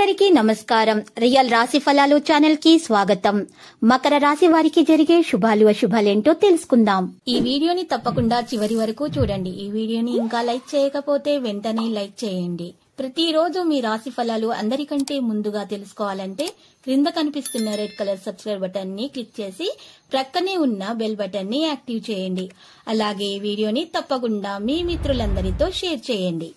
అందరికీ నమస్కారం. రియల్ రాశి ఫలాలు ఛానల్ కి స్వాగతం. మకర రాశి వారికి జరిగే శుభాలు అశుభాలేంటో తెలుసుకుందాం. ఈ వీడియోని తప్పకుండా చివరి వరకు చూడండి. ఈ వీడియోని ఇంకా లైక్ చేయకపోతే వెంటనే లైక్ చేయండి. ప్రతిరోజు మీ రాశి ఫలాలు అందరికంటే ముందుగా తెలుసుకోవాలంటే క్రింద కనిపిస్తున్న రెడ్ కలర్ సబ్స్క్రైబ్ బటన్ ని క్లిక్ చేసి ప్రక్కనే ఉన్న బెల్ బటన్ ని యాక్టివ్ చేయండి. అలాగే ఈ వీడియోని తప్పకుండా మీ మిత్రులందరితో షేర్ చేయండి.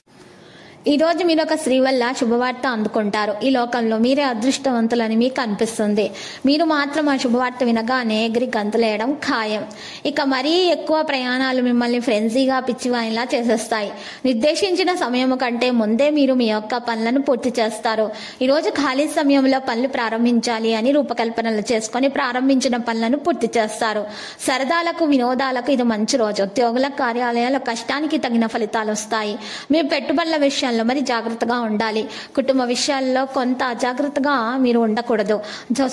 ఈ రోజు మీరు ఒక స్త్రీ వల్ల శుభవార్త అందుకుంటారు. ఈ లోకంలో మీరే అదృష్టవంతులని మీకు అనిపిస్తుంది. మీరు మాత్రం ఆ శుభవార్త వినగానే ఎగిరి గంతులేయడం ఖాయం. ఇక మరీ ఎక్కువ ప్రయాణాలు మిమ్మల్ని ఫ్రెంజీగా పిచ్చివాయిలా చేసేస్తాయి. నిర్దేశించిన సమయం కంటే ముందే మీరు మీ యొక్క పనులను పూర్తి చేస్తారు. ఈ రోజు ఖాళీ సమయంలో పనులు ప్రారంభించాలి అని రూపకల్పనలు చేసుకుని ప్రారంభించిన పనులను పూర్తి చేస్తారు. సరదాలకు వినోదాలకు ఇది మంచి రోజు. ఉద్యోగుల కార్యాలయాల్లో కష్టానికి తగిన ఫలితాలు వస్తాయి. మీ పెట్టుబడుల విషయంలో మరి జాగ్రత్తగా ఉండాలి. కుటుంబ విషయాల్లో కొంత అజాగ్రత్తగా మీరు ఉండకూడదు.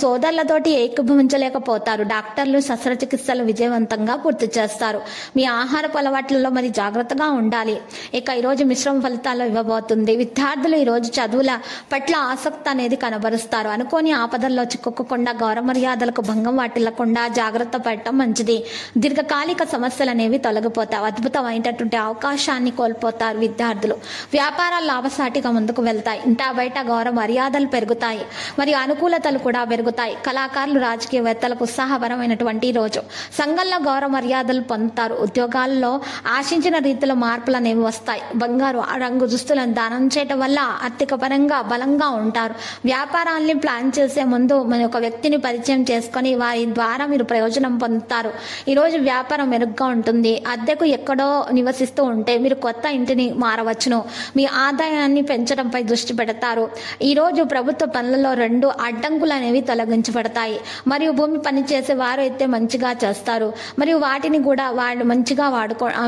సోదరులతోటి ఏకీభవించలేకపోతారు. డాక్టర్లు శస్త్రచికిత్సలు విజయవంతంగా పూర్తి చేస్తారు. మీ ఆహారపు అలవాట్లలో మరి జాగ్రత్తగా ఉండాలి. ఇక ఈరోజు మిశ్రమ ఫలితాలు ఇవ్వబోతుంది. విద్యార్థులు ఈరోజు చదువుల పట్ల ఆసక్తి అనేది కనబరుస్తారు. అనుకోని ఆపదల్లో చిక్కుకోకుండా గౌరవ మర్యాదలకు భంగం వాటిల్లకుండా జాగ్రత్త పడటం మంచిది. దీర్ఘకాలిక సమస్యలు అనేవి తొలగిపోతాయి. అద్భుతమైనటువంటి అవకాశాన్ని కోల్పోతారు విద్యార్థులు. వ్యాపారాలు లాభసాటిగా ముందుకు వెళ్తాయి. ఇంటా బయట గౌరవ మర్యాదలు పెరుగుతాయి. మరియు అనుకూలతలు కూడా పెరుగుతాయి. కళాకారులు రాజకీయవేత్తలకు ఉత్సాహపరమైనటువంటి రోజు. సంఘంలో గౌరవ మర్యాదలు పొందుతారు. ఉద్యోగాల్లో ఆశించిన రీతిలో మార్పులు అనేవి వస్తాయి. బంగారు రంగు దుస్తులను దానం చేయటం వల్ల ఆర్థిక పరంగా బలంగా ఉంటారు. వ్యాపారాన్ని ప్లాన్ చేసే ముందు మన ఒక వ్యక్తిని పరిచయం చేసుకొని వారి ద్వారా మీరు ప్రయోజనం పొందుతారు. ఈరోజు వ్యాపారం మెరుగ్గా ఉంటుంది. అద్దెకు ఎక్కడో నివసిస్తూ ఉంటే మీరు కొత్త ఇంటిని మారవచ్చును. మీ ఆదాయాన్ని పెంచడంపై దృష్టి పెడతారు. ఈరోజు ప్రభుత్వ పనులలో 2 అడ్డంకులు అనేవి తొలగించబడతాయి. మరియు భూమి పని చేసే వారు అయితే మంచిగా చేస్తారు. మరియు వాటిని కూడా వాళ్ళు మంచిగా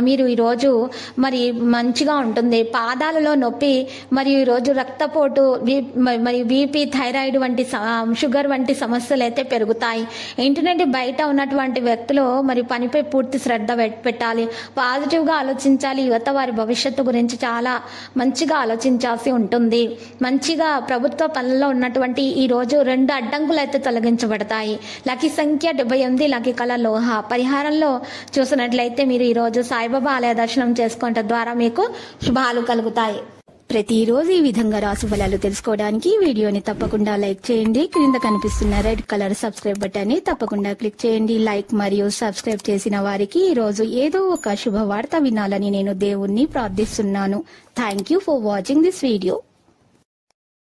మీరు ఈరోజు మరి మంచిగా ఉంటుంది. పాదాలలో నొప్పి మరియు ఈరోజు రక్తపోటు మరియు బీపీ థైరాయిడ్ వంటి షుగర్ వంటి సమస్యలు అయితే పెరుగుతాయి. ఇంటి నుండి బయట ఉన్నటువంటి వ్యక్తులు మరి పనిపై పూర్తి శ్రద్ధ పెట్టాలి. పాజిటివ్గా ఆలోచించాలి. యువత వారి భవిష్యత్తు గురించి చాలా మంచిగా ఆలోచించాల్సి ఉంటుంది. మంచిగా ప్రభుత్వ పనుల్లో ఉన్నటువంటి ఈ రోజు 2 అడ్డంకులు అయితే తొలగించబడతాయి. లక్కీ సంఖ్య 78, లక్కీ కలర్ లోహ. పరిహారంలో చూసినట్లయితే మీరు ఈరోజు సాయిబాబా ఆలయ దర్శనం చేసుకోవడం ద్వారా మీకు శుభాలు కలుగుతాయి. ప్రతిరోజు ఈ విధంగా రాశి ఫలాలు తెలుసుకోవడానికి వీడియోని తప్పకుండా లైక్ చేయండి. క్రింద కనిపిస్తున్న రెడ్ కలర్ సబ్స్క్రైబ్ బటన్ ని తప్పకుండా క్లిక్ చేయండి. లైక్ మరియు సబ్స్క్రైబ్ చేసిన వారికి ఈ రోజు ఏదో ఒక శుభవార్త వినాలని నేను దేవుణ్ణి ప్రార్థిస్తున్నాను. Thank you for watching this video.